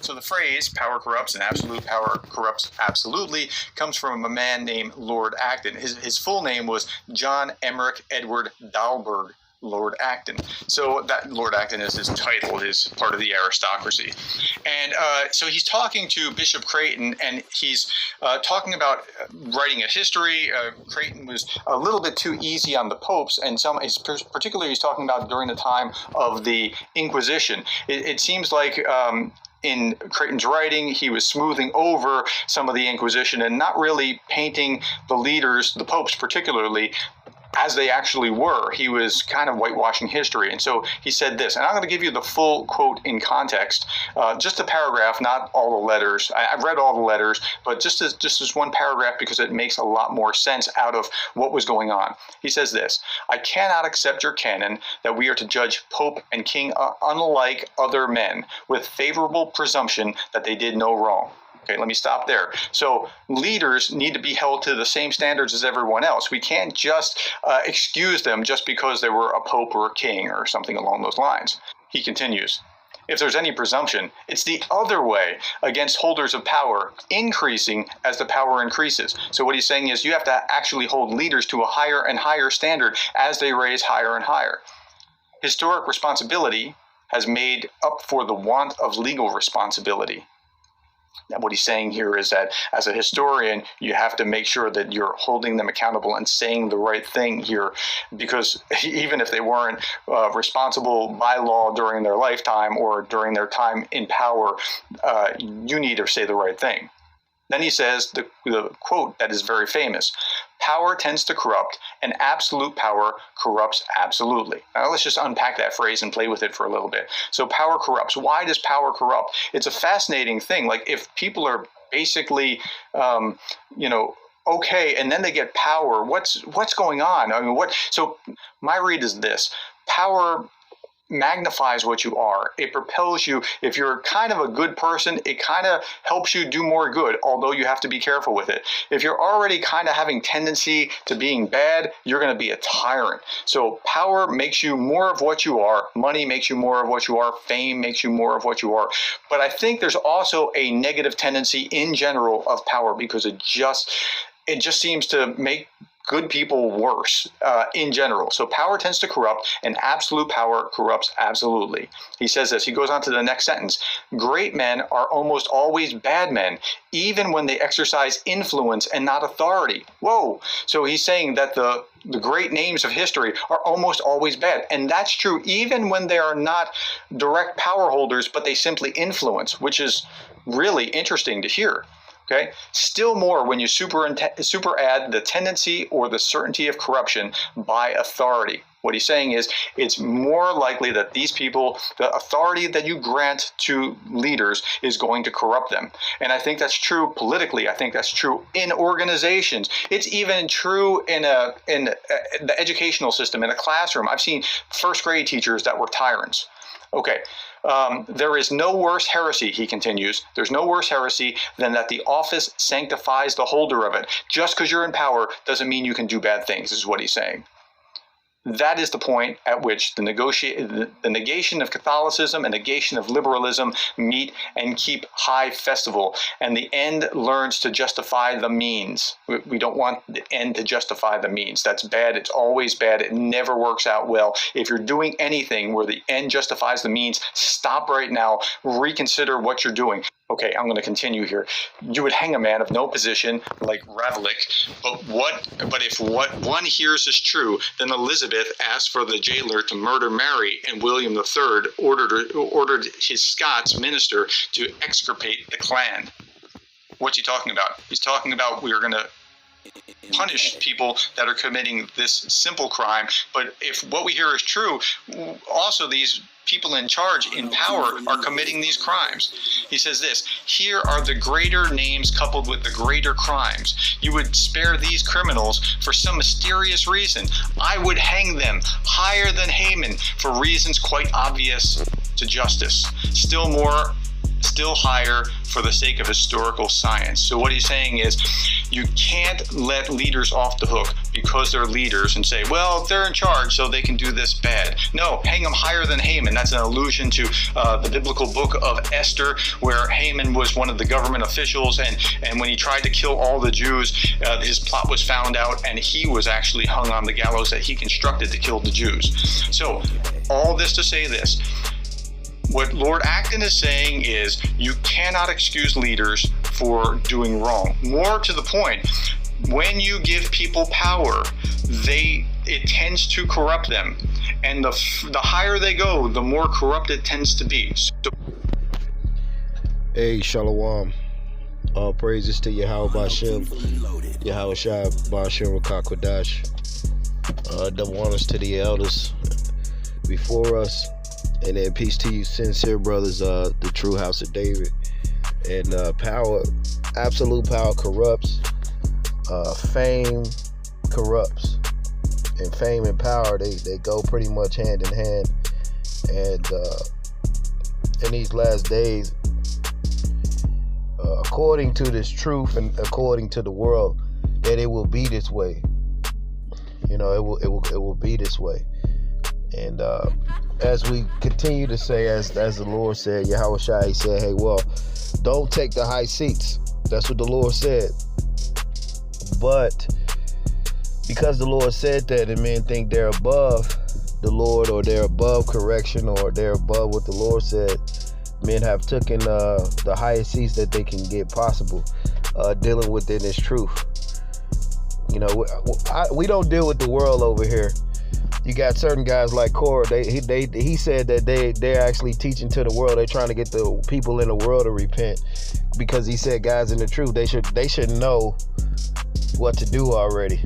So the phrase "power corrupts" and "absolute power corrupts absolutely" comes from a man named Lord Acton. His full name was John Emmerich Edward Dahlberg. Lord Acton. So that Lord Acton is his title, his part of the aristocracy. And so he's talking to Bishop Creighton, and he's talking about writing a history. Creighton was a little bit too easy on the popes, and particularly he's talking about during the time of the Inquisition. It seems like in Creighton's writing, he was smoothing over some of the Inquisition and not really painting the leaders, the popes particularly, as they actually were. He was kind of whitewashing history. And so he said this, and I'm going to give you the full quote in context, just a paragraph, not all the letters. I've read all the letters, but just as one paragraph, because it makes a lot more sense out of what was going on. He says this: "I cannot accept your canon that we are to judge Pope and King unlike other men, with favorable presumption that they did no wrong." Okay, let me stop there. So leaders need to be held to the same standards as everyone else. We can't just excuse them just because they were a pope or a king or something along those lines. He continues, "If there's any presumption, it's the other way against holders of power, increasing as the power increases." So what he's saying is you have to actually hold leaders to a higher and higher standard as they raise higher and higher. Historic responsibility has made up for the want of legal responsibility. Now, what he's saying here is that as a historian, you have to make sure that you're holding them accountable and saying the right thing here, because even if they weren't responsible by law during their lifetime or during their time in power, you need to say the right thing. Then he says the quote that is very famous: "Power tends to corrupt, and absolute power corrupts absolutely." Now let's just unpack that phrase and play with it for a little bit. So power corrupts. Why does power corrupt? It's a fascinating thing. Like, if people are basically, okay, and then they get power, what's going on? I mean, so my read is this: power magnifies what you are. It propels you. If you're kind of a good person, it kind of helps you do more good, although you have to be careful with it. If you're already kind of having tendency to being bad, you're going to be a tyrant. So power makes you more of what you are. Money makes you more of what you are. Fame makes you more of what you are. But I think there's also a negative tendency in general of power, because it just seems to make good people worse in general. So power tends to corrupt, and absolute power corrupts absolutely. He says this. He goes on to the next sentence: "Great men are almost always bad men, even when they exercise influence and not authority." Whoa. So he's saying that the great names of history are almost always bad. And that's true even when they are not direct power holders, but they simply influence, which is really interesting to hear. Okay. Still more when you superadd the tendency or the certainty of corruption by authority. What he's saying is it's more likely that these people, the authority that you grant to leaders, is going to corrupt them. And I think that's true politically. I think that's true in organizations. It's even true in the educational system, in a classroom. I've seen first grade teachers that were tyrants. Okay. There is no worse heresy, he continues. There's no worse heresy than that the office sanctifies the holder of it. Just because you're in power doesn't mean you can do bad things, is what he's saying. That is the point at which the negation of Catholicism and negation of liberalism meet and keep high festival, and the end learns to justify the means. We don't want the end to justify the means. That's bad. It's always bad. It never works out well. If you're doing anything where the end justifies the means, stop right now. Reconsider what you're doing. Okay, I'm going to continue here. You would hang a man of no position like Ravalik, but if what one hears is true, then Elizabeth asked for the jailer to murder Mary, and William III ordered his Scots minister to extirpate the clan. What's he talking about? He's talking about we are going to punish people that are committing this simple crime, but if what we hear is true, also these people in charge, in power, are committing these crimes. He says this: "Here are the greater names coupled with the greater crimes. You would spare these criminals for some mysterious reason. I would hang them higher than Haman for reasons quite obvious to justice. Still more still higher for the sake of historical science. So what he's saying is you can't let leaders off the hook because they're leaders and say, well, they're in charge so they can do this bad. No, hang them higher than Haman. That's an allusion to the biblical book of Esther, where Haman was one of the government officials, and when he tried to kill all the Jews, his plot was found out, and he was actually hung on the gallows that he constructed to kill the Jews. So all this to say this: what Lord Acton is saying is you cannot excuse leaders for doing wrong. More to the point, when you give people power, it tends to corrupt them, and the higher they go, the more corrupt it tends to be. So, hey, Shalom. All praises to Yahweh Bashem, Yahweh Shai Bashem Rakakwadash. Double honors to the elders before us, and then peace to you, sincere brothers, the true house of David. And power, absolute power corrupts. Fame corrupts, and fame and power they go pretty much hand in hand. And in these last days, according to this truth and according to the world, that it will be this way. You know, it will be this way. And as we continue to say, as the Lord said, Yahweh Shai said, hey, well, don't take the high seats. That's what the Lord said. But because the Lord said that, and men think they're above the Lord, or they're above correction, or they're above what the Lord said, men have taken the highest seats that they can get possible, dealing within this truth. You know, we don't deal with the world over here. You got certain guys like Korah. He said that they're actually teaching to the world. They're trying to get the people in the world to repent, because he said, guys, in the truth, they should know what to do already.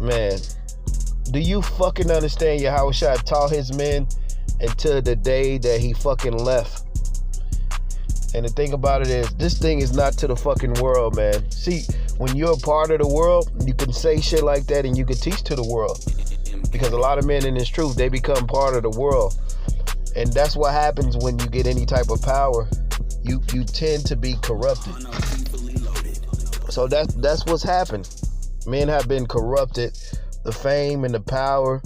Man, do you fucking understand Yahweh Shai taught his men until the day that he fucking left? And the thing about it is, this thing is not to the fucking world, man. See, when you're a part of the world, you can say shit like that and you can teach to the world. Because a lot of men in this truth, they become part of the world. And that's what happens when you get any type of power. You tend to be corrupted. So that's what's happened. Men have been corrupted. The fame and the power,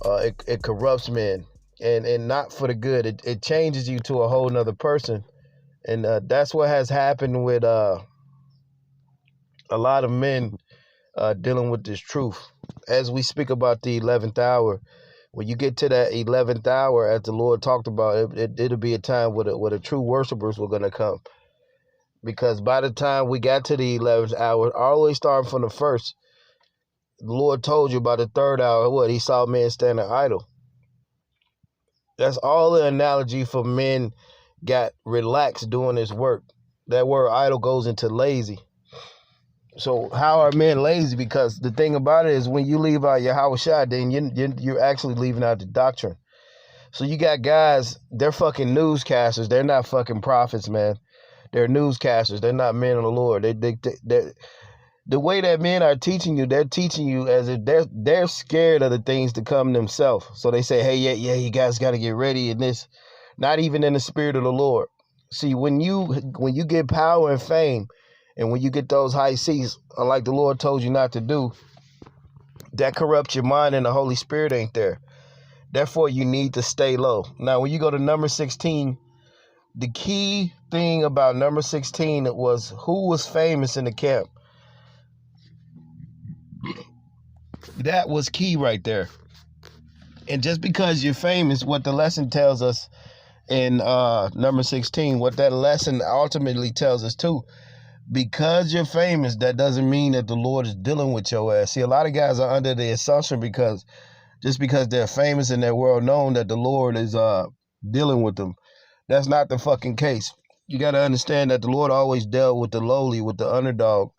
it corrupts men. And not for the good. It changes you to a whole nother person. And that's what has happened with a lot of men dealing with this truth. As we speak about the 11th hour, when you get to that 11th hour, as the Lord talked about, it'll be a time where the true worshipers were going to come. Because by the time we got to the 11th hour, always starting from the first, the Lord told you about the 3rd hour, what? He saw men standing idle. That's all the analogy for men got relaxed doing this work. That word idle goes into lazy. So how are men lazy? Because the thing about it is, when you leave out Yahweh Shai, then you're actually leaving out the doctrine. So you got guys, they're fucking newscasters. They're not fucking prophets, man. They're newscasters. They're not men of the Lord. The way that men are teaching you, they're teaching you as if they're scared of the things to come themselves. So they say, hey, yeah, you guys got to get ready in this. Not even in the spirit of the Lord. See, when you get power and fame, and when you get those high seats, like the Lord told you not to do, that corrupts your mind, and the Holy Spirit ain't there. Therefore, you need to stay low. Now, when you go to number 16, the key thing about number 16 was who was famous in the camp. That was key right there. And just because you're famous, what the lesson tells us in number 16, what that lesson ultimately tells us too, because you're famous, that doesn't mean that the Lord is dealing with your ass. See, a lot of guys are under the assumption because they're famous and they're well known that the Lord is dealing with them. That's not the fucking case. You got to understand that the Lord always dealt with the lowly, with the underdog,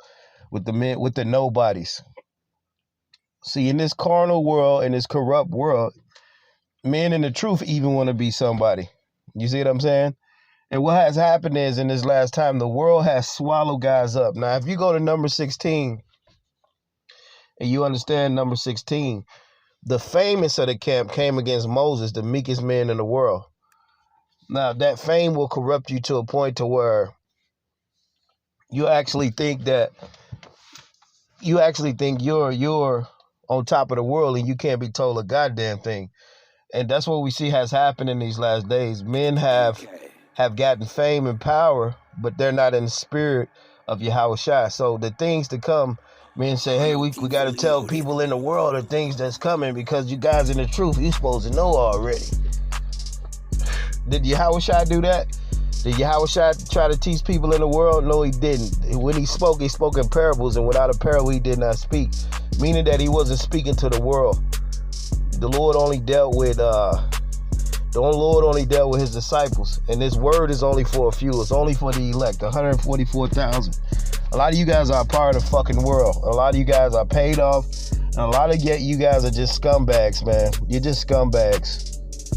with the men, with the nobodies. See, in this carnal world, in this corrupt world, men in the truth even want to be somebody. You see what I'm saying? And what has happened is, in this last time, the world has swallowed guys up. Now, if you go to number 16 and you understand number 16, the famous of the camp came against Moses, the meekest man in the world. Now that fame will corrupt you to a point to where you actually think you're on top of the world and you can't be told a goddamn thing. And that's what we see has happened in these last days. Men have gotten fame and power, but they're not in the spirit of Yahweh Shai. So the things to come, men say, hey, we got to tell people in the world the things that's coming because you guys in the truth, you're supposed to know already. Did Yahweh Shai do that? Did Yahweh Shai try to teach people in the world? No, he didn't. When he spoke in parables, and without a parable, he did not speak, meaning that he wasn't speaking to the world. The Lord only dealt with his disciples, and this word is only for a few. It's only for the elect, 144,000. A lot of you guys are a part of the fucking world. A lot of you guys are paid off, and a lot of you guys are just scumbags, man. You're just scumbags.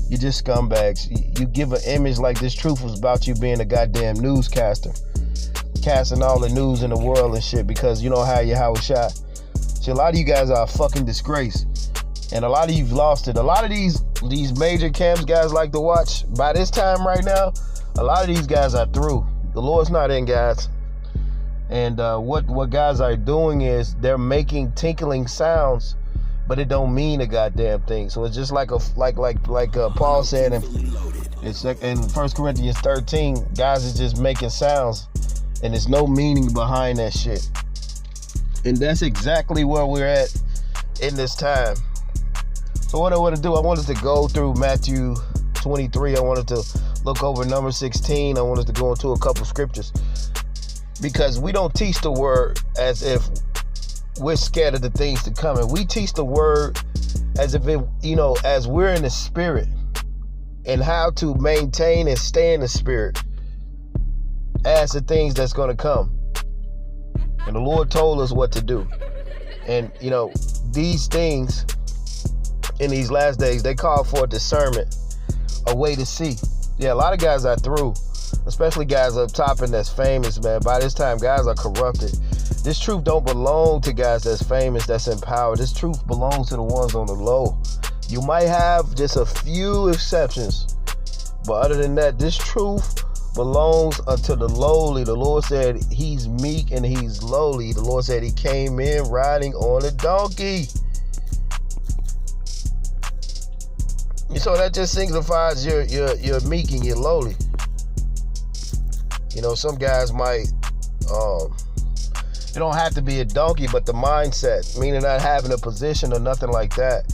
You're just scumbags. You give an image like this truth was about you being a goddamn newscaster, casting all the news in the world and shit because you don't have Yahweh Shai. See, a lot of you guys are a fucking disgrace. And a lot of you've lost it. A lot of these major camps guys like to watch, by this time right now, a lot of these guys are through. The Lord's not in, guys. And what guys are doing is they're making tinkling sounds, but it don't mean a goddamn thing. So it's just like Paul said in 1 Corinthians 13, guys is just making sounds, and there's no meaning behind that shit. And that's exactly where we're at in this time. So what I want to do, I wanted to go through Matthew 23. I wanted to look over number 16. I wanted to go into a couple scriptures because we don't teach the word as if we're scared of the things to come. And we teach the word as if as we're in the spirit and how to maintain and stay in the spirit as the things that's going to come. And the Lord told us what to do. And, these things in these last days, they call for discernment, a way to see. Yeah, a lot of guys are through, especially guys up top and that's famous, man. By this time, guys are corrupted. This truth don't belong to guys that's famous, that's in power. This truth belongs to the ones on the low. You might have just a few exceptions, but other than that, this truth belongs unto the lowly. The Lord said he's meek and he's lowly. The Lord said he came in riding on a donkey. So that just signifies you're meek and you're lowly. Some guys might, you don't have to be a donkey, but the mindset, meaning not having a position or nothing like that.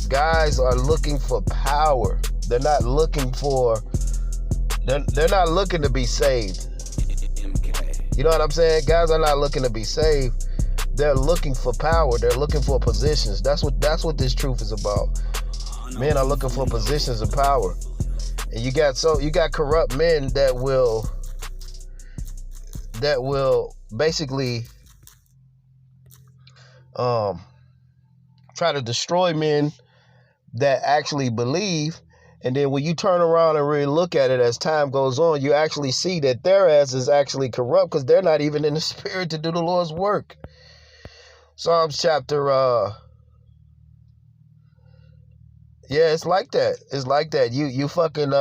Guys are looking for power. They're not looking to be saved. You know what I'm saying? Guys are not looking to be saved. They're looking for power. They're looking for positions. That's what this truth is about. Men are looking for positions of power. And you got corrupt men that will basically try to destroy men that actually believe. And then when you turn around and really look at it as time goes on, you actually see that their ass is actually corrupt because they're not even in the spirit to do the Lord's work. Psalms chapter it's like that. It's like that. You fucking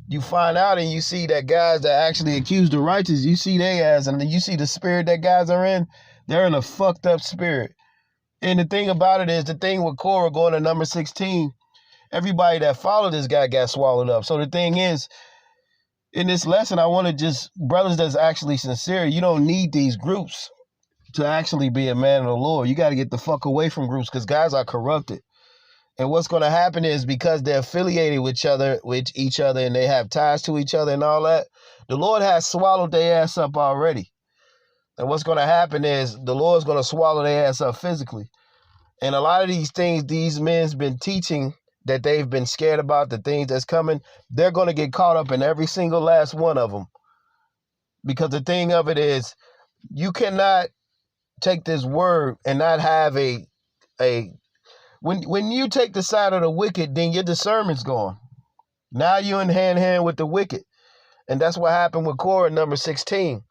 you find out and you see that guys that actually accuse the righteous, you see they ass, and then you see the spirit that guys are in, they're in a fucked up spirit. And the thing about it is, the thing with Korah going to number 16, everybody that followed this guy got swallowed up. So the thing is, in this lesson, I want to just, brothers that's actually sincere, you don't need these groups to actually be a man of the Lord. You got to get the fuck away from groups because guys are corrupted. And what's going to happen is because they're affiliated with each other and they have ties to each other and all that, the Lord has swallowed their ass up already. And what's going to happen is the Lord's going to swallow their ass up physically. And a lot of these things these men's been teaching that they've been scared about, the things that's coming, they're going to get caught up in every single last one of them. Because the thing of it is, you cannot take this word and not have when you take the side of the wicked, then your discernment's gone. Now you're in hand with the wicked. And that's what happened with Korah number 16.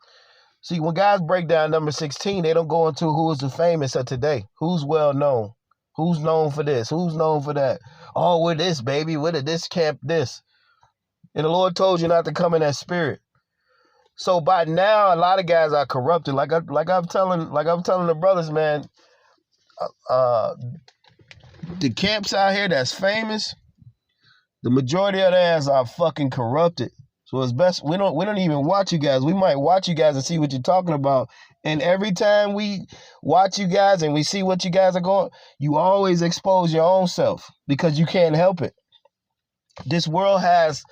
See, when guys break down number 16, they don't go into who is the famous of today. Who's well known? Who's known for this? Who's known for that? Oh, we're this, baby. We're this camp, this. And the Lord told you not to come in that spirit. So by now, a lot of guys are corrupted. Like I'm telling the brothers, man. The camps out here that's famous, the majority of their ass are fucking corrupted. So it's best we don't even watch you guys. We might watch you guys and see what you're talking about. And every time we watch you guys and we see what you guys are going, you always expose your own self because you can't help it. This world has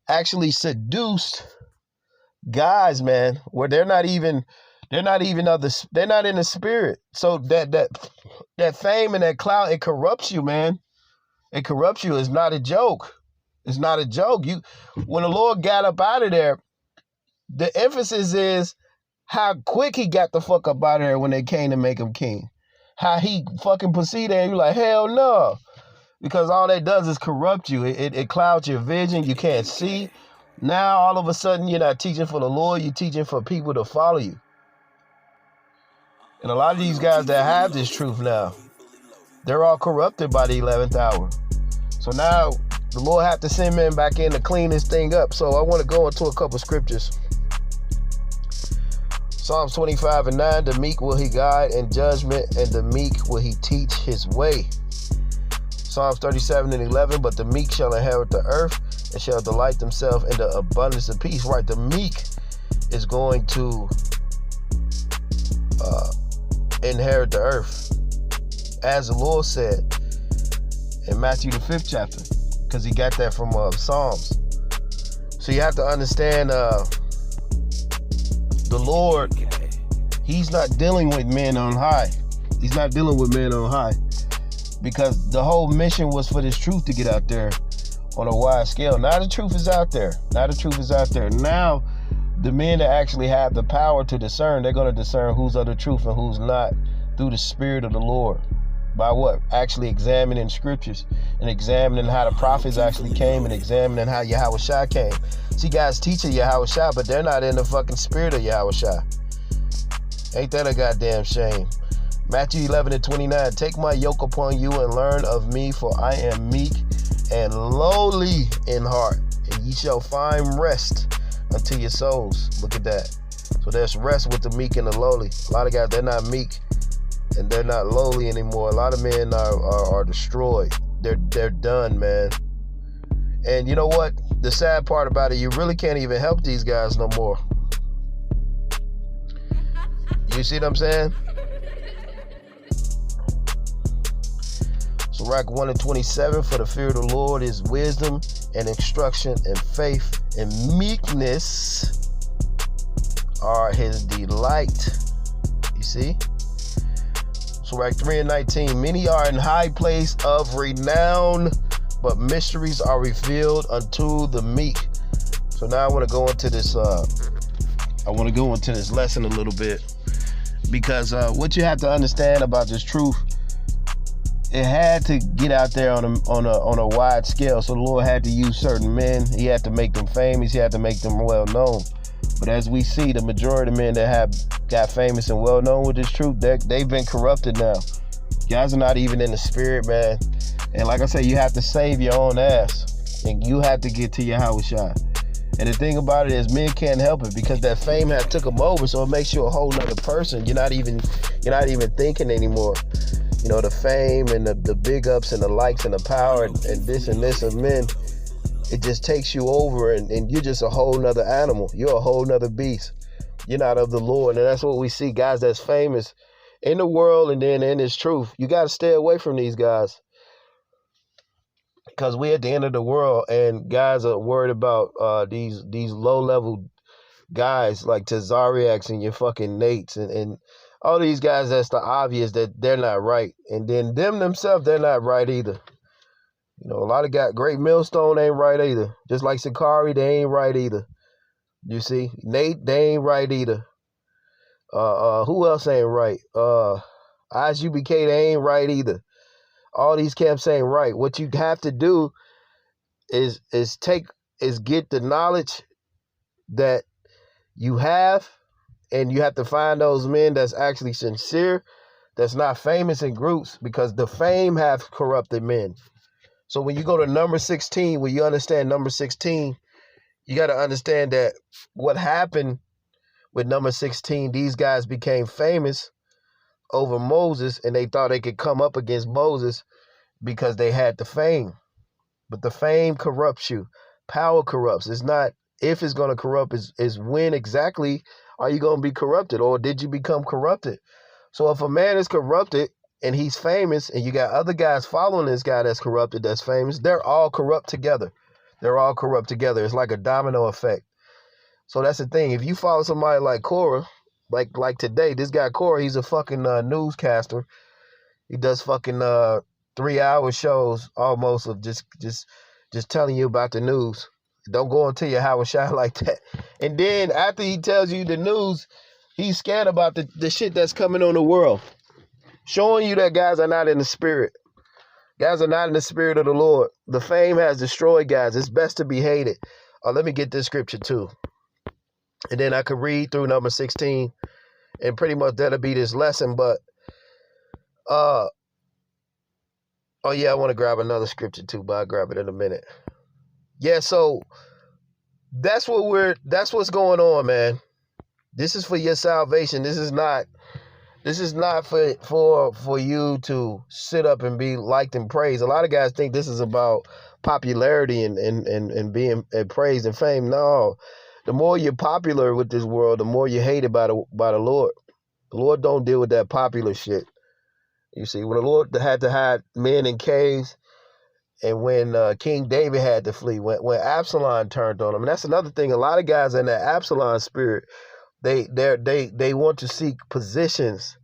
actually seduced guys, man, where they're not in the spirit. So that fame and that clout, it corrupts you, man. It corrupts you. It's not a joke. It's not a joke. When the Lord got up out of there, the emphasis is how quick he got the fuck up out of there when they came to make him king. How he fucking proceeded, and you're like, hell no. Because all that does is corrupt you. It clouds your vision. You can't see. Now, all of a sudden, you're not teaching for the Lord. You're teaching for people to follow you. And a lot of these guys that have this truth now, they're all corrupted by the 11th hour. So now, the Lord have to send men back in to clean this thing up. So I want to go into a couple scriptures. Psalms 25:9, the meek will he guide in judgment, and the meek will he teach his way. Psalms 37:11, but the meek shall inherit the earth and shall delight themselves in the abundance of peace. Right, the meek is going to inherit the earth, as the Lord said in Matthew the 5th chapter, because he got that from Psalms. So you have to understand the Lord, he's not dealing with men on high. He's not dealing with men on high, because the whole mission was for this truth to get out there on a wide scale. Now the truth is out there. Now the men that actually have the power to discern, they're going to discern who's of the truth and who's not through the Spirit of the Lord. By what? Actually examining scriptures and examining how the prophets actually came and examining how Yahushua came. See, guys teaching Yahushua, but they're not in the fucking spirit of Yahushua. Ain't that a goddamn shame? Matthew 11:29, take my yoke upon you and learn of me, for I am meek and lowly in heart, and ye shall find rest unto your souls. Look at that. So there's rest with the meek and the lowly. A lot of guys, they're not meek and they're not lowly anymore. A lot of men are destroyed. They're done, man. And you know what? The sad part about it, you really can't even help these guys no more. You see what I'm saying? So Sirach 1:27, for the fear of the Lord is wisdom and instruction and faith and meekness are his delight. You see? Sirach 3:19, many are in high place of renown, but mysteries are revealed unto the meek. So now I want to go into this lesson a little bit, because what you have to understand about this truth, it had to get out there on a wide scale. So the Lord had to use certain men. He had to make them famous. He had to make them well known. But as we see, the majority of men that have got famous and well known with this truth, they've been corrupted now. Guys are not even in the spirit, man. And like I said, you have to save your own ass, and you have to get to Yahushua. And the thing about it is, men can't help it, because that fame has took them over. So it makes you a whole nother person. You're not even thinking anymore. You know, the fame and the big ups and the likes and the power and this of men, it just takes you over, and you're just a whole nother animal. You're a whole nother beast. You're not of the Lord. And that's what we see, guys that's famous in the world and then in this truth. You got to stay away from these guys, because we're at the end of the world, and guys are worried about these low-level guys like Tazariacs and your fucking Nates and all these guys. That's the obvious that they're not right. And then them themselves, they're not right either. You know, a lot of guys, Great Millstone ain't right either. Just like Sakari, they ain't right either. You see? Nate, they ain't right either. Who else ain't right? ISUBK, they ain't right either. All these camps ain't right. What you have to do is get the knowledge that you have, and you have to find those men that's actually sincere, that's not famous in groups, because the fame have corrupted men. So when you go to number 16, when you understand number 16, You got to understand that what happened with number 16, these guys became famous over Moses, and they thought they could come up against Moses because they had the fame. But the fame corrupts you. Power corrupts. It's not if it's going to corrupt, is when exactly are you going to be corrupted, or did you become corrupted? So if a man is corrupted and he's famous, and you got other guys following this guy that's corrupted, that's famous, they're all corrupt together. They're all corrupt together. It's like a domino effect. So that's the thing. If you follow somebody like Korah, like today, this guy Korah, he's a fucking newscaster. He does fucking 3-hour shows almost of just telling you about the news. Don't go into your Howard Shine like that. And then after he tells you the news, he's scared about the shit that's coming on the world. Showing you that guys are not in the spirit. Guys are not in the spirit of the Lord. The fame has destroyed guys. It's best to be hated. Let me get this scripture too. And then I could read through number 16. And pretty much that'll be this lesson. But, oh yeah, I want to grab another scripture too, but I'll grab it in a minute. Yeah, so that's what's going on, man. This is for your salvation. This is not for you to sit up and be liked and praised. A lot of guys think this is about popularity and being praised and fame. No. The more you're popular with this world, the more you're hated by the Lord. The Lord don't deal with that popular shit. You see, when the Lord had to hide men in caves, and when King David had to flee, when Absalom turned on him, and that's another thing. A lot of guys in that Absalom spirit, they want to seek positions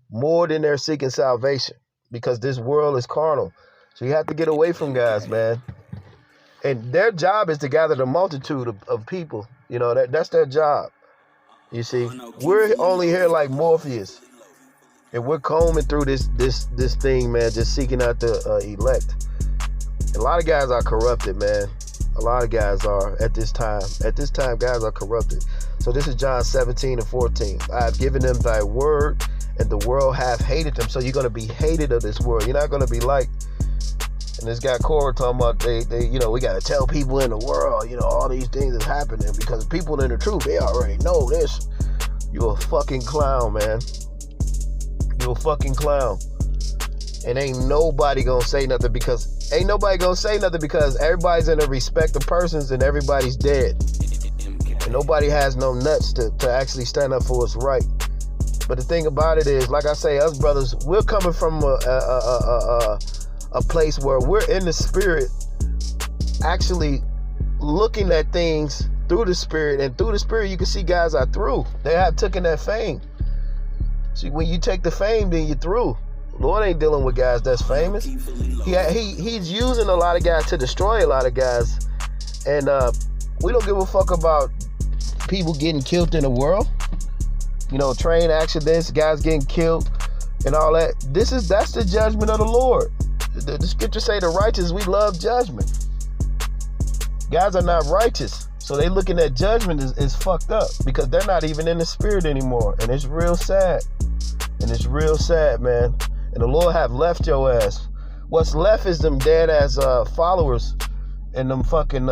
more than they're seeking salvation, because this world is carnal. So you have to get away from guys, man. And their job is to gather the multitude of people. You know, that's their job. You see, we're only here like Morpheus, and we're combing through this thing, man, just seeking out the elect. A lot of guys are corrupted, man. A lot of guys are at this time. At this time, guys are corrupted. So this is John 17:14. I have given them thy word, and the world hath hated them. So you're going to be hated of this world. You're not going to be liked. And this guy Korah talking about they we got to tell people in the world, all these things is happening, because people in the truth, they already know this. You're a fucking clown, man. You're a fucking clown. And ain't nobody gonna say nothing, because everybody's in a respect of persons, and everybody's dead. And nobody has no nuts to actually stand up for what's right. But the thing about it is, like I say, us brothers, we're coming from a place where we're in the spirit, actually looking at things through the spirit, and through the spirit you can see guys are through. They have taken that fame. See, when you take the fame, then you're through. Lord ain't dealing with guys that's famous. He's using a lot of guys to destroy a lot of guys. And we don't give a fuck about people getting killed in the world. Train accidents, guys getting killed and all that. That's the judgment of the Lord. The scriptures say the righteous, we love judgment. Guys are not righteous. So they looking at judgment is fucked up, because they're not even in the spirit anymore. And it's real sad. Man. And the Lord have left your ass. What's left is them dead ass followers and them fucking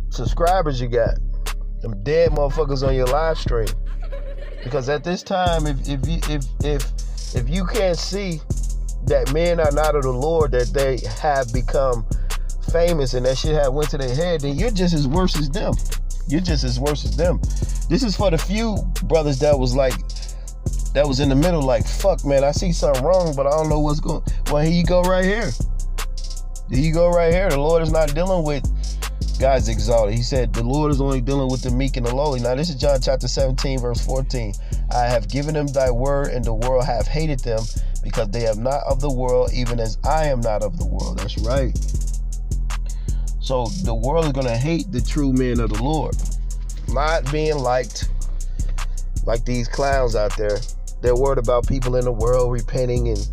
subscribers you got. Them dead motherfuckers on your live stream. Because at this time, if you can't see that men are not of the Lord, that they have become famous and that shit have went to their head, then you're just as worse as them. This is for the few brothers that was in the middle, like, fuck, man, I see something wrong, but I don't know what's going. Well, here you go right here. The Lord is not dealing with guys exalted. He said the Lord is only dealing with the meek and the lowly. Now, this is John chapter 17, verse 14. I have given them thy word, and the world hath hated them, because they are not of the world, even as I am not of the world. That's right. So the world is going to hate the true men of the Lord. Not being liked like these clowns out there. They're worried about people in the world repenting, and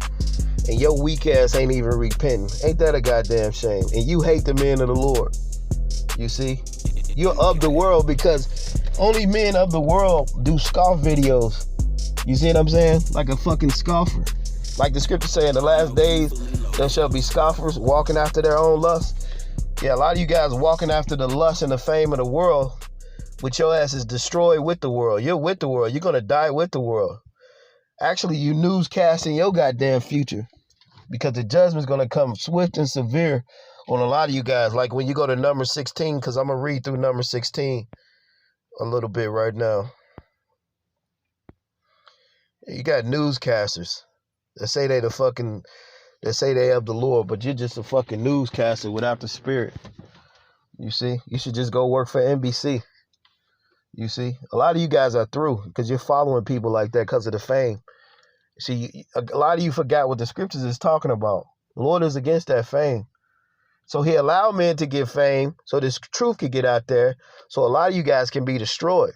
your weak ass ain't even repenting. Ain't that a goddamn shame? And you hate the men of the Lord. You see? You're of the world, because only men of the world do scoff videos. You see what I'm saying? Like a fucking scoffer. Like the scripture say, in the last days, there shall be scoffers walking after their own lust. Yeah, a lot of you guys walking after the lust and the fame of the world, with your ass is destroyed with the world. You're with the world. You're going to die with the world. Actually, you newscasting your goddamn future, because the judgment's going to come swift and severe on a lot of you guys. Like when you go to number 16, because I'm going to read through number 16 a little bit right now. You got newscasters that say they of the Lord, but you're just a fucking newscaster without the spirit. You see? You should just go work for NBC. You see? A lot of you guys are through because you're following people like that because of the fame. See, a lot of you forgot what the scriptures is talking about. The Lord is against that fame. So he allowed men to get fame so this truth could get out there, so a lot of you guys can be destroyed.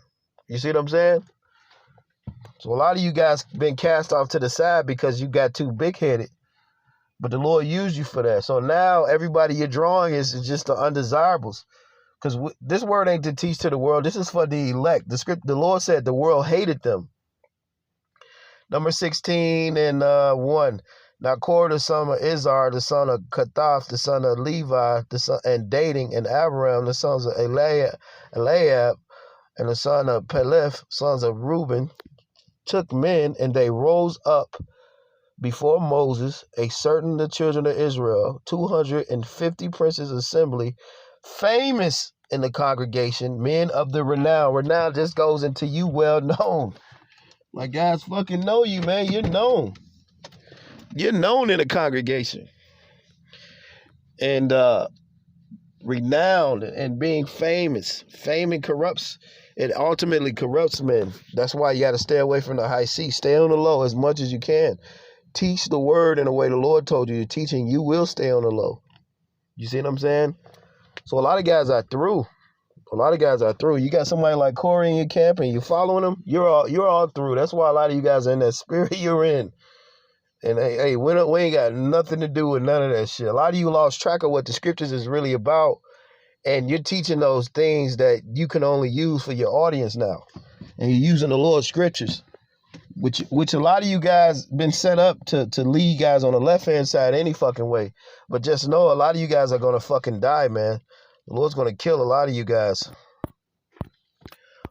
You see what I'm saying? So a lot of you guys been cast off to the side because you got too big-headed. But the Lord used you for that. So now everybody you're drawing is just the undesirables. Because this word ain't to teach to the world. This is for the elect. The Lord said the world hated them. Number 16 and 1. Now Korah, the son of Izhar, the son of Kathath, the son of Levi, and Dating and Abiram, the sons of Eliab, and the son of Peleth, sons of Reuben, took men, and they rose up before Moses, a certain the children of Israel, 250 princes assembly, famous in the congregation, men of the renown. Renown just goes into you well known. Like guys fucking know you, man. You're known. You're known in the congregation. And renowned and being famous. Fame corrupts. It ultimately corrupts men. That's why you got to stay away from the high seat. Stay on the low as much as you can. Teach the word in the way the Lord told you to teach, and you will stay on the low. You see what I'm saying? So a lot of guys are through. You got somebody like Corey in your camp and you following him, you're all through. That's why a lot of you guys are in that spirit you're in. And hey, we ain't got nothing to do with none of that shit. A lot of you lost track of what the scriptures is really about, and you're teaching those things that you can only use for your audience now. And you're using the Lord's scriptures, which a lot of you guys been set up to lead guys on the left-hand side any fucking way. But just know a lot of you guys are going to fucking die, man. The Lord's going to kill a lot of you guys.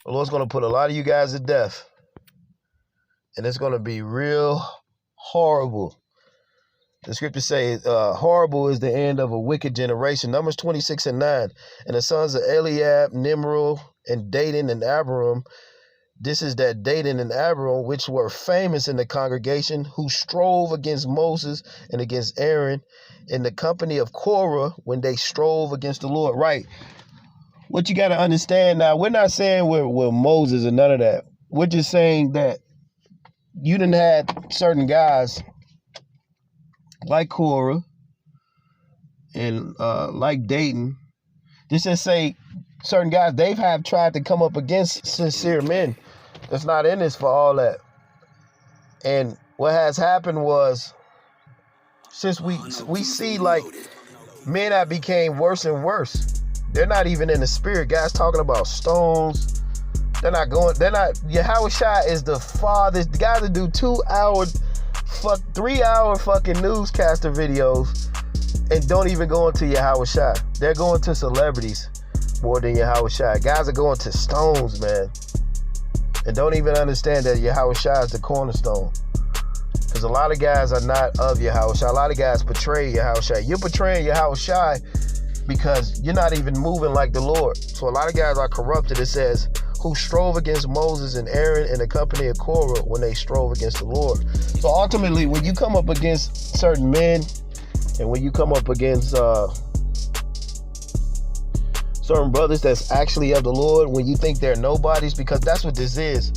The Lord's going to put a lot of you guys to death. And it's going to be real horrible. The scriptures say horrible is the end of a wicked generation. Numbers 26 and 9. And the sons of Eliab, Nimrod, and Dating and Abiram. This is that Dating and Abiram, which were famous in the congregation, who strove against Moses and against Aaron in the company of Korah when they strove against the Lord. Right. What you got to understand now, we're not saying we're Moses and none of that. We're just saying that you done had certain guys like Korah and like Dayton. Just to say certain guys, they have tried to come up against sincere men. That's not in this for all that. And what has happened was, since we see like men that became worse and worse. They're not even in the spirit. Guys talking about stones. Yahweh Shai is the farthest. The guys that do 3-hour fucking newscaster videos and don't even go into Yahweh Shai. They're going to celebrities more than Yahweh Shai. Guys are going to stones, man. And don't even understand that Yahweh Shai is the cornerstone. Because a lot of guys are not of Yahweh Shai. A lot of guys betray Yahweh Shai. You're betraying Yahweh Shai because you're not even moving like the Lord. So a lot of guys are corrupted. It says, who strove against Moses and Aaron in the company of Korah when they strove against the Lord. So ultimately, when you come up against certain men and when you come up against certain brothers that's actually of the Lord, when you think they're nobodies, because that's what this is.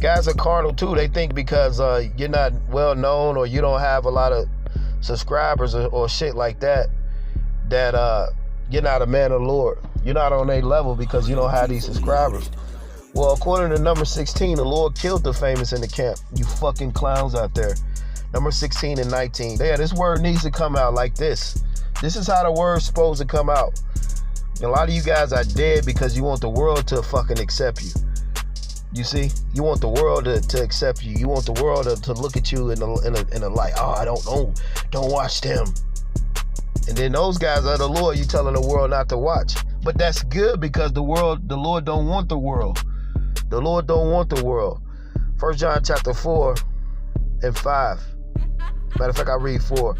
Guys are carnal too. They think because you're not well known or you don't have a lot of subscribers or shit like that, that you're not a man of the Lord. You're not on a level because you don't have these subscribers. Well, according to number 16, the Lord killed the famous in the camp. You fucking clowns out there. Number 16 and 19. Yeah, this word needs to come out like this. This is how the word's supposed to come out. And a lot of you guys are dead because you want the world to fucking accept you. You see? You want the world to accept you. You want the world to look at you in a light. Oh, I don't know. Don't watch them. And then those guys are the Lord, you telling the world not to watch. But that's good because the Lord don't want the world. The Lord don't want the world. 1 John chapter 4 and 5. Matter of fact, I read 4.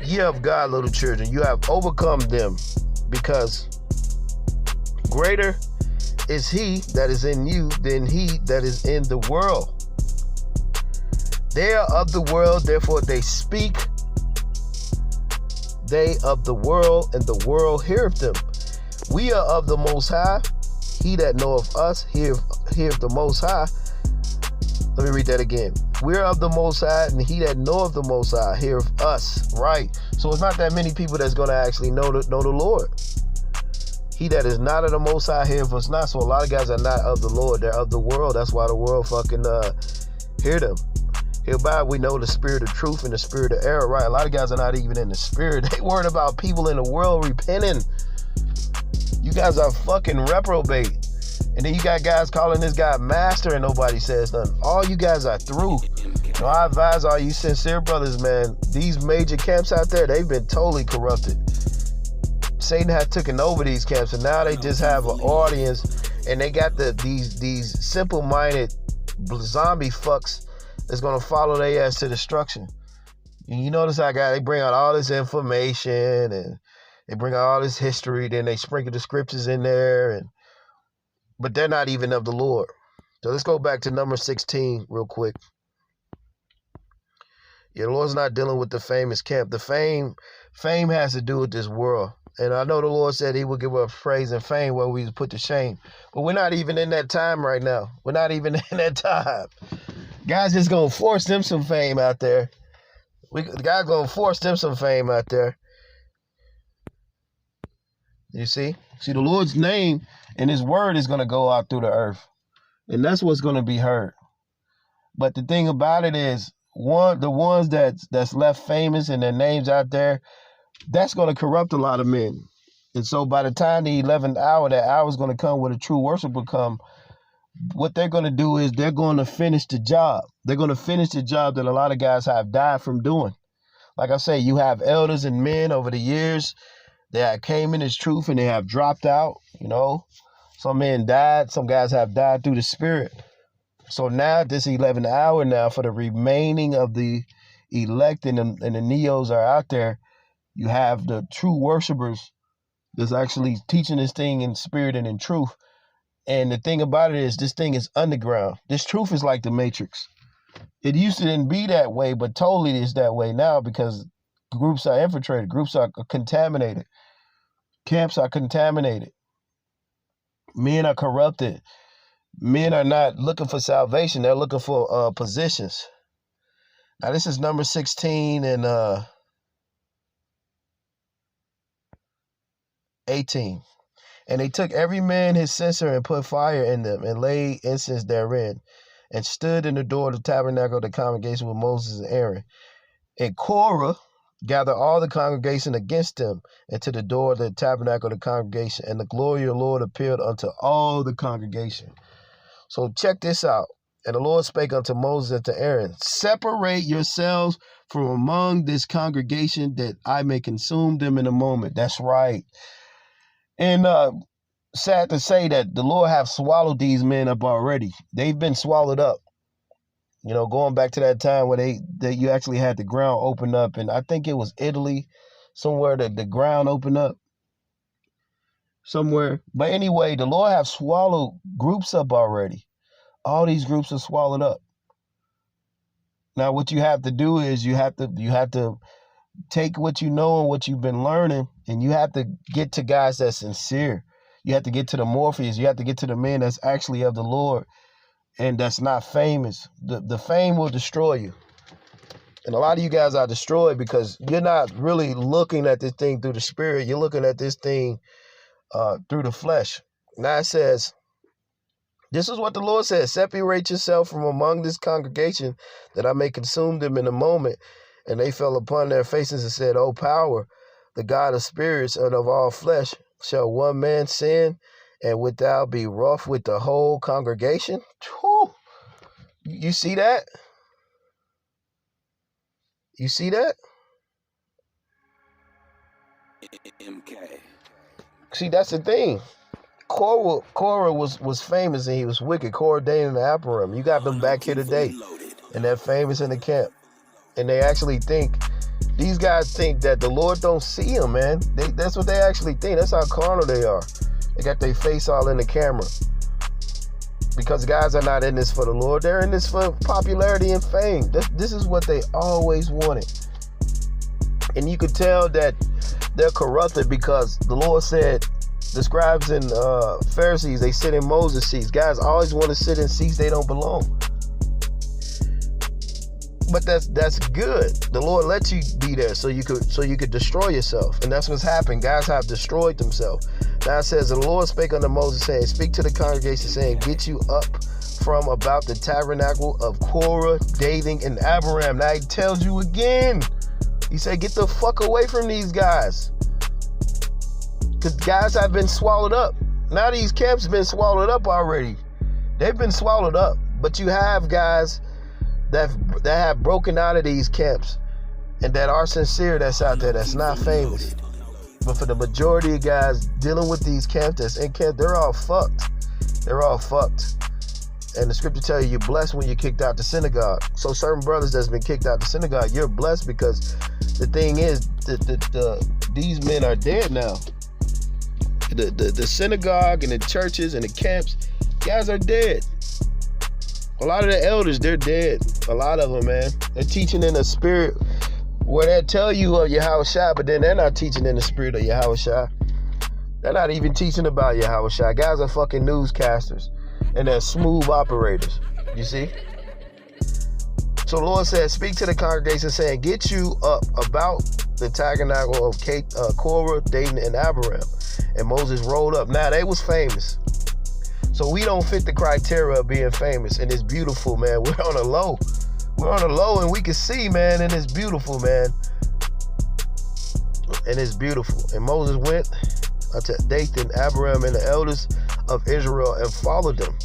Ye of God, little children, you have overcome them, because greater is he that is in you than he that is in the world. They are of the world, therefore they speak. They of the world, and the world heareth them. We are of the Most High. He that knoweth us heareth the Most High. Let me read that again. We are of the Most High, and he that knoweth the Most High heareth us. Right. So it's not that many people that's going to actually know the Lord. He that is not of the Most High heareth us not. So a lot of guys are not of the Lord. They're of the world. That's why the world fucking hear them. Hereby we know the spirit of truth and the spirit of error, right? A lot of guys are not even in the spirit. They worried about people in the world repenting. You guys are fucking reprobate. And then you got guys calling this guy master and nobody says nothing. All you guys are through. You know, I advise all you sincere brothers, man, these major camps out there, they've been totally corrupted. Satan had taken over these camps, and now they just have an audience, and they got these simple-minded zombie fucks that's gonna follow their ass to destruction. And you notice they bring out all this information, and they bring out all this history, then they sprinkle the scriptures in there, but they're not even of the Lord. So let's go back to number 16 real quick. Yeah, the Lord's not dealing with the famous camp. The fame has to do with this world. And I know the Lord said he would give us praise and fame where we put to shame. But we're not even in that time right now. We're not even in that time. God's just going to force them some fame out there. God's going to force them some fame out there. You see? See, the Lord's name and his word is going to go out through the earth. And that's what's going to be heard. But the thing about it is, the ones that's left famous and their names out there, that's going to corrupt a lot of men. And so by the time the 11th hour, that hour is going to come where the true worship will come, what they're going to do is they're going to finish the job. They're going to finish the job that a lot of guys have died from doing. Like I say, you have elders and men over the years that came in as truth and they have dropped out, you know. Some men died. Some guys have died through the spirit. So now this 11th hour now for the remaining of the elect and the neos are out there. You have the true worshipers that's actually teaching this thing in spirit and in truth. And the thing about it is this thing is underground. This truth is like the Matrix. It used to didn't be that way, but totally is that way now because groups are infiltrated. Groups are contaminated. Camps are contaminated. Men are corrupted. Men are not looking for salvation. They're looking for positions. Now, this is number 16 and 18. And they took every man his censer and put fire in them and laid incense therein and stood in the door of the tabernacle of the congregation with Moses and Aaron. And Korah gathered all the congregation against them into the door of the tabernacle of the congregation. And the glory of the Lord appeared unto all the congregation. So check this out. And the Lord spake unto Moses and to Aaron, separate yourselves from among this congregation that I may consume them in a moment. That's right. And sad to say that the Lord have swallowed these men up already. They've been swallowed up. You know, going back to that time where you actually had the ground open up. And I think it was Italy, somewhere that the ground opened up. Somewhere. But anyway, the Lord have swallowed groups up already. All these groups are swallowed up. Now, what you have to do is you have to take what you know and what you've been learning, and you have to get to guys that's sincere. You have to get to the Morpheus. You have to get to the men that's actually of the Lord and that's not famous. The fame will destroy you. And a lot of you guys are destroyed because you're not really looking at this thing through the spirit. You're looking at this thing through the flesh. Now it says, this is what the Lord says, separate yourself from among this congregation that I may consume them in a moment. And they fell upon their faces and said, O power, the God of spirits and of all flesh, shall one man sin, and wilt thou be wroth with the whole congregation? Whew. You see that? You see that? MK. See, that's the thing. Korah was famous and he was wicked. Korah, Dathan, and Abiram. You got them back here today, and they're famous in the camp. And they actually think, these guys think that the Lord don't see them, man. That's what they actually think. That's how carnal they are. They got their face all in the camera. Because guys are not in this for the Lord. They're in this for popularity and fame. This is what they always wanted. And you could tell that they're corrupted because the Lord said, the scribes and Pharisees, they sit in Moses' seats. Guys always want to sit in seats they don't belong. But that's good. The Lord lets you be there so you could destroy yourself. And that's what's happened. Guys have destroyed themselves. Now it says, the Lord spake unto Moses, saying, speak to the congregation, saying, get you up from about the tabernacle of Korah, Dathan, and Abiram. Now he tells you again. He said, get the fuck away from these guys. Because guys have been swallowed up. Now these camps have been swallowed up already. They've been swallowed up. But you have guys that have broken out of these camps and that are sincere, that's out there, that's not famous. But for the majority of guys dealing with these camps that's in camp, they're all fucked. They're all fucked. And the scripture tells you you're blessed when you're kicked out the synagogue. So certain brothers that's been kicked out the synagogue, you're blessed because the thing is that these men are dead now. The synagogue and the churches and the camps, guys are dead. A lot of the elders, they're dead. A lot of them, man. They're teaching in a spirit where they tell you of Yahushua, but then they're not teaching in the spirit of Yahushua. They're not even teaching about Yahushua. Guys are fucking newscasters, and they're smooth operators. You see? So the Lord said, speak to the congregation, saying, get you up about the tabernacle of Korah, Dathan, and Abiram. And Moses rolled up. Now, they was famous. So we don't fit the criteria of being famous. And it's beautiful, man. We're on a low. We're on a low, and we can see, man, and it's beautiful, man. And it's beautiful. And Moses went unto Dathan, Abiram, and the elders of Israel and followed them.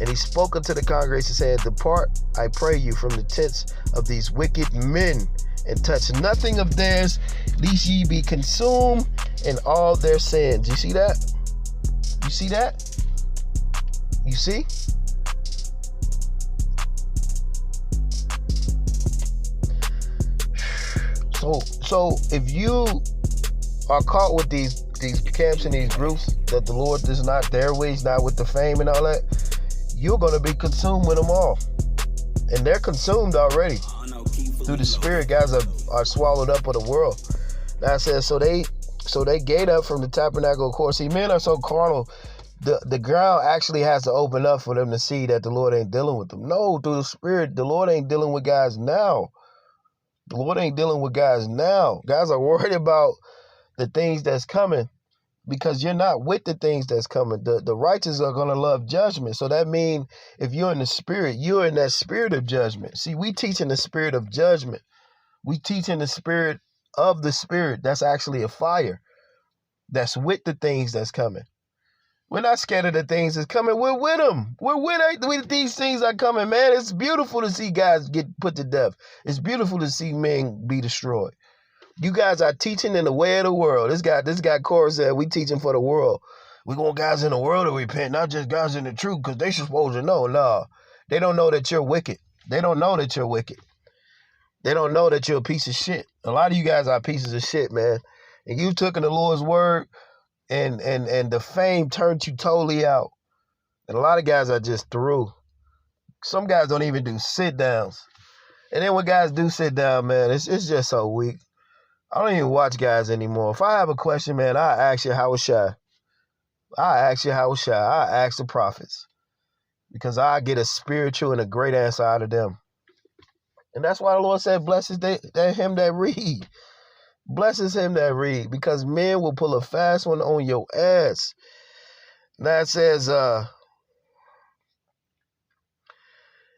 And he spoke unto the congregation, saying, depart, I pray you, from the tents of these wicked men, and touch nothing of theirs, lest ye be consumed in all their sins. You see that? You see that? You see? So if you are caught with these camps and these groups that the Lord is not their ways, not with the fame and all that, you're going to be consumed with them all. And they're consumed already. Through the spirit, guys are swallowed up with the world. Now it says, so they gate up from the tabernacle of Korah. See, men are so carnal, the ground actually has to open up for them to see that the Lord ain't dealing with them. No, through the spirit, the Lord ain't dealing with guys now. The Lord ain't dealing with guys now. Guys are worried about the things that's coming because you're not with the things that's coming. The righteous are going to love judgment. So that means if you're in the spirit, you're in that spirit of judgment. See, we teach in the spirit of judgment. We teach in the spirit of the spirit. That's actually a fire that's with the things that's coming. We're not scared of the things that's coming. We're with them. We're with these things are coming, man. It's beautiful to see guys get put to death. It's beautiful to see men be destroyed. You guys are teaching in the way of the world. This guy Korah said, we teaching for the world. We want guys in the world to repent, not just guys in the truth, because they supposed to know. No, they don't know that you're wicked. They don't know that you're wicked. They don't know that you're a piece of shit. A lot of you guys are pieces of shit, man. And you took in the Lord's word, and the fame turned you totally out. And a lot of guys are just through. Some guys don't even do sit downs. And then when guys do sit down, man, it's just so weak. I don't even watch guys anymore. If I have a question, man, I ask Yahushua. I ask the prophets. Because I get a spiritual and a great answer out of them. And that's why the Lord said, blessed is him that read. Blessed is him that read. Because men will pull a fast one on your ass. Now it says,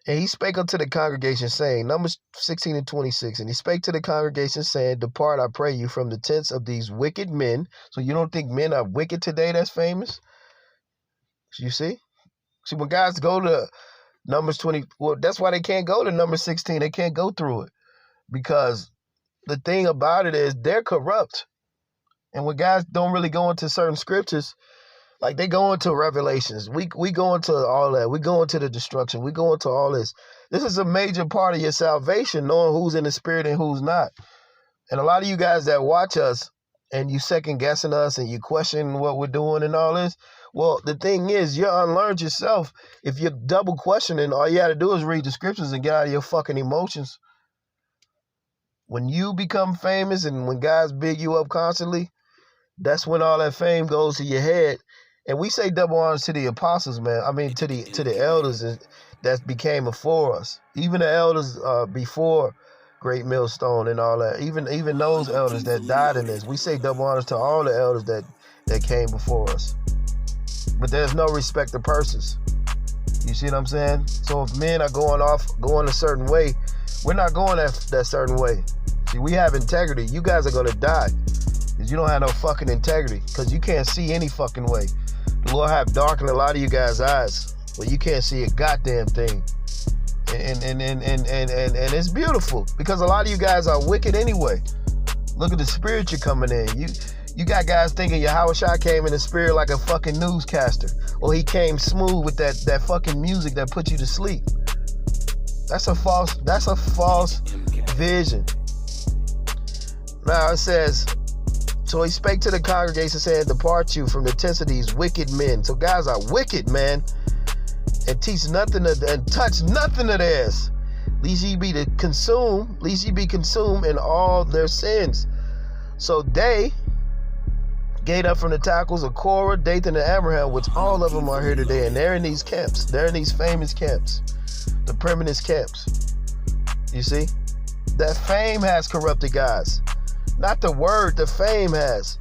and he spake unto the congregation, saying, Numbers 16 and 26, and he spake to the congregation, saying, depart, I pray you, from the tents of these wicked men. So you don't think men are wicked today that's famous? You see? See, when guys go to Numbers 20, well, that's why they can't go to Numbers 16. They can't go through it. Because the thing about it is they're corrupt. And when guys don't really go into certain scriptures, like they go into Revelations, we go into all that. We go into the destruction. We go into all this. This is a major part of your salvation, knowing who's in the spirit and who's not. And a lot of you guys that watch us and you second guessing us and you question what we're doing and all this, well, the thing is, you're unlearned yourself. If you're double questioning, all you got to do is read the scriptures and get out of your fucking emotions. When you become famous and when guys big you up constantly, that's when all that fame goes to your head. And we say double honors to the apostles, man. I mean, to the elders that became before us. Even the elders before Great Millstone and all that. Even those elders that died in this. We say double honors to all the elders that came before us. But there's no respect of persons. You see what I'm saying? So if men are going a certain way, we're not going that certain way. See, we have integrity. You guys are going to die because you don't have no fucking integrity, because you can't see any fucking way. The Lord have darkened a lot of you guys' eyes, but you can't see a goddamn thing. And it's beautiful because a lot of you guys are wicked anyway. Look at the spirit you're coming in. You got guys thinking Yahweh Shai came in the spirit like a fucking newscaster, or he came smooth with that fucking music that put you to sleep. That's a false vision. Now it says, so he spake to the congregation saying, depart you from the tents of these wicked men. So guys are wicked, man, and teach nothing and touch nothing of theirs, lest ye be consumed in all their sins. So they gate up from the tackles of Korah, Dathan, and Abraham, which all of them are here today, and they're in these camps. They're in these famous camps, the Premonist camps. You see, that fame has corrupted guys. Not the word, the fame has.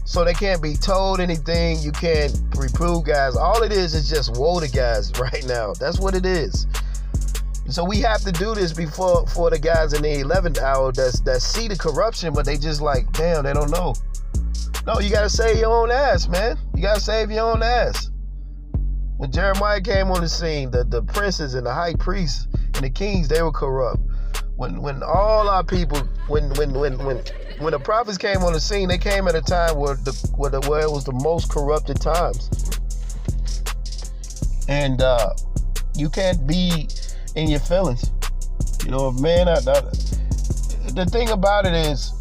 So they can't be told anything. You can't reprove guys. All it is just woe to guys right now. That's what it is. So we have to do this before for the guys in the 11th hour that see the corruption, but they just like, damn, they don't know. No, you got to save your own ass, man. You got to save your own ass. When Jeremiah came on the scene, the princes and the high priests and the kings, they were corrupt. When all our people, when the prophets came on the scene, they came at a time where it was the most corrupted times. And you can't be in your feelings. You know, if man, the thing about it is,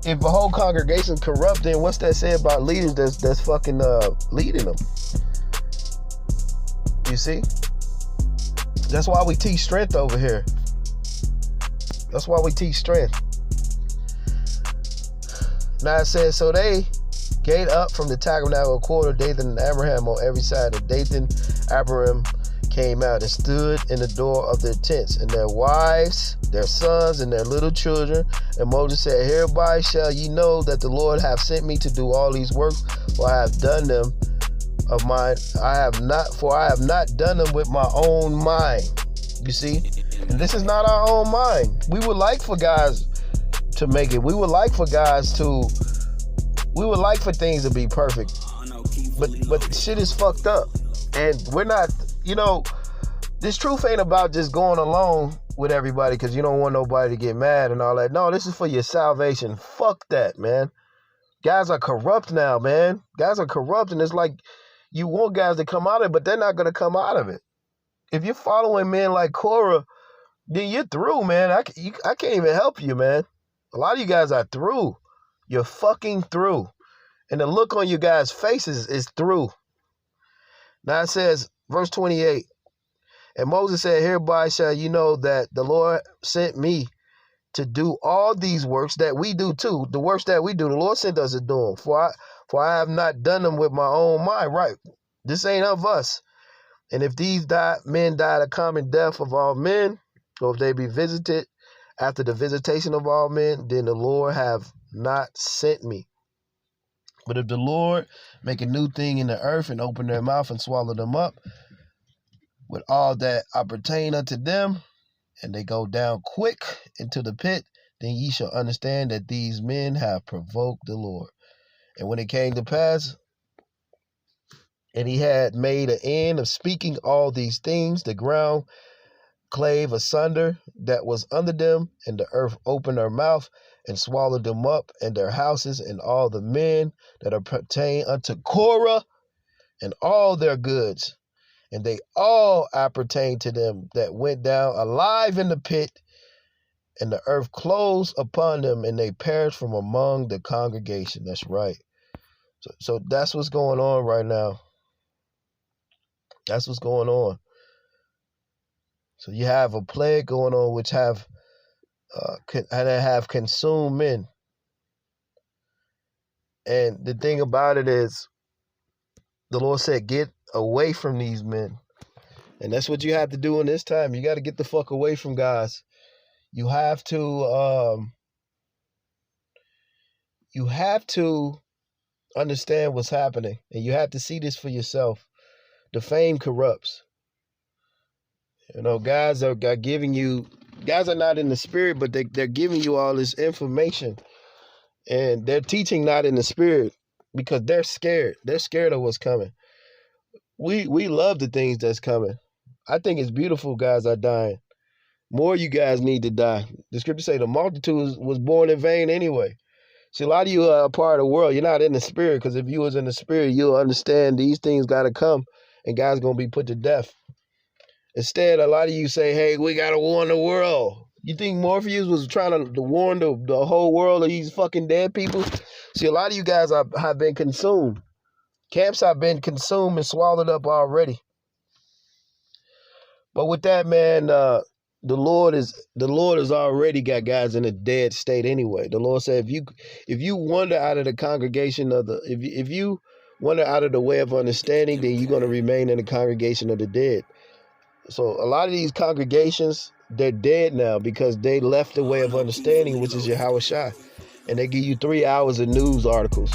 if a whole congregation corrupt, then what's that say about leaders that's fucking leading them? You see? That's why we teach strength over here. That's why we teach strength. Now it says, so they gate up from the tabernacle of Korah, Dathan, and Abraham on every side. Of Dathan, Abraham came out and stood in the door of their tents, and their wives, their sons, and their little children. And Moses said, hereby shall ye know that the Lord hath sent me to do all these works, for I have done them of mine. I have not done them with my own mind. You see? And this is not our own mind. We would like for guys to make it. We would like for things to be perfect. But shit is fucked up. And we're not, this truth ain't about just going along with everybody because you don't want nobody to get mad and all that. No, this is for your salvation. Fuck that, man. Guys are corrupt now, man. Guys are corrupt, and it's like you want guys to come out of it, but they're not going to come out of it. If you're following men like Korah, then you're through, man. I can't even help you, man. A lot of you guys are through. You're fucking through. And the look on you guys' faces is through. Now it says, verse 28, and Moses said, hereby shall you know that the Lord sent me to do all these works that we do too. The works that we do, the Lord sent us to do them. For I have not done them with my own mind. Right. This ain't of us. And if these men died a common death of all men, or if they be visited after the visitation of all men, then the Lord have not sent me. But if the Lord make a new thing in the earth and open their mouth and swallow them up with all that appertain unto them, and they go down quick into the pit, then ye shall understand that these men have provoked the Lord. And when it came to pass, and he had made an end of speaking all these things, the ground clave asunder that was under them, and the earth opened her mouth and swallowed them up, and their houses, and all the men that appertain unto Korah, and all their goods. And they all appertain to them that went down alive in the pit, and the earth closed upon them, and they perished from among the congregation. That's right. So that's what's going on right now. That's what's going on. So you have a plague going on which have consumed men. And the thing about it is, the Lord said, get away from these men. And that's what you have to do in this time. You got to get the fuck away from guys. You have to understand what's happening. And you have to see this for yourself. The fame corrupts. You know, guys are giving you, guys are not in the spirit, but they're giving you all this information. And they're teaching not in the spirit because they're scared. They're scared of what's coming. We love the things that's coming. I think it's beautiful guys are dying. More you guys need to die. The scripture say the multitude was born in vain anyway. See, a lot of you are a part of the world. You're not in the spirit, because if you was in the spirit, you'll understand these things got to come and guys going to be put to death. Instead, a lot of you say, hey, we got to warn the world. You think Morpheus was trying to warn the whole world of these fucking dead people? See, a lot of you guys have been consumed. Camps have been consumed and swallowed up already. But with that, man, the Lord has already got guys in a dead state anyway. The Lord said, if you wander out of the congregation of the, if you wander out of the way of understanding, then you're going to remain in the congregation of the dead. So a lot of these congregations, they're dead now because they left the way of understanding, which is Yahweh Shai. And they give you 3 hours of news articles,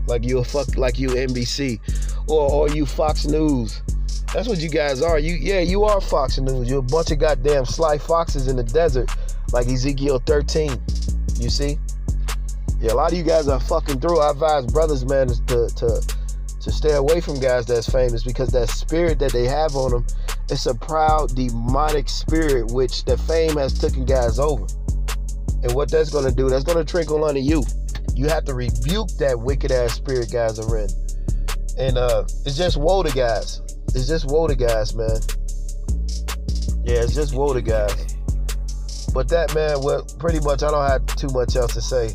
like you NBC or you Fox News. That's what you guys are. You are Fox News. You're a bunch of goddamn sly foxes in the desert, like Ezekiel 13. You see? Yeah, a lot of you guys are fucking through. I advise brothers, man, to stay away from guys that's famous, because that spirit that they have on them, it's a proud demonic spirit which the fame has taken guys over. And what that's going to do, that's going to trickle onto you. You have to rebuke that wicked ass spirit guys are in. And it's just woe to guys. It's just woe to guys, man. Yeah, it's just woe to guys. But that, man, well, pretty much I don't have too much else to say.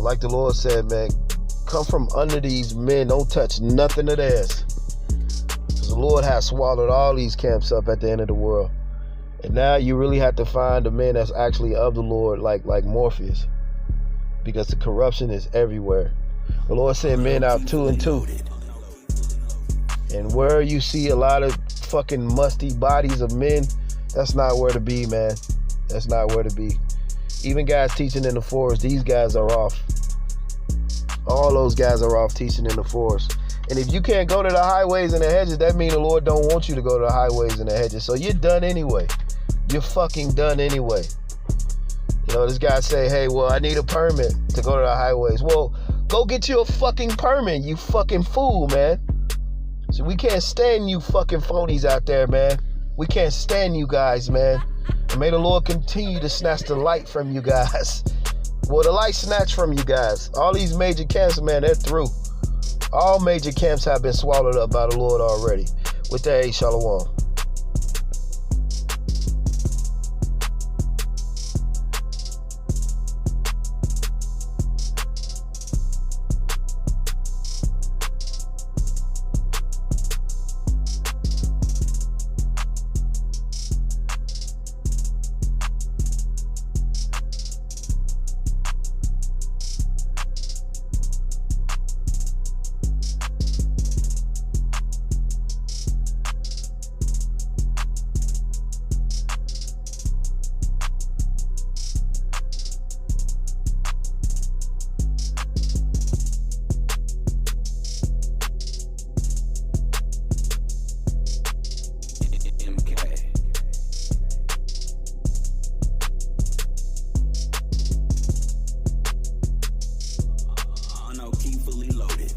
Like the Lord said, man, come from under these men. Don't touch nothing of theirs. Because the Lord has swallowed all these camps up at the end of the world. And now you really have to find a man that's actually of the Lord, like Morpheus. Because the corruption is everywhere. The Lord sent men out 2 and 2. And where you see a lot of fucking musty bodies of men, that's not where to be, man. That's not where to be. Even guys teaching in the forest, these guys are off. All those guys are off teaching in the forest. And if you can't go to the highways and the hedges, that means the Lord don't want you to go to the highways and the hedges. So you're done anyway. You're fucking done anyway. You know, this guy say, hey, well, I need a permit to go to the highways. Well, go get you a fucking permit, you fucking fool, man. So we can't stand you fucking phonies out there, man. We can't stand you guys, man. And may the Lord continue to snatch the light from you guys. Well, the light snatched from you guys. All these major camps, man, they're through. All major camps have been swallowed up by the Lord already. With that, shalom. Fully loaded.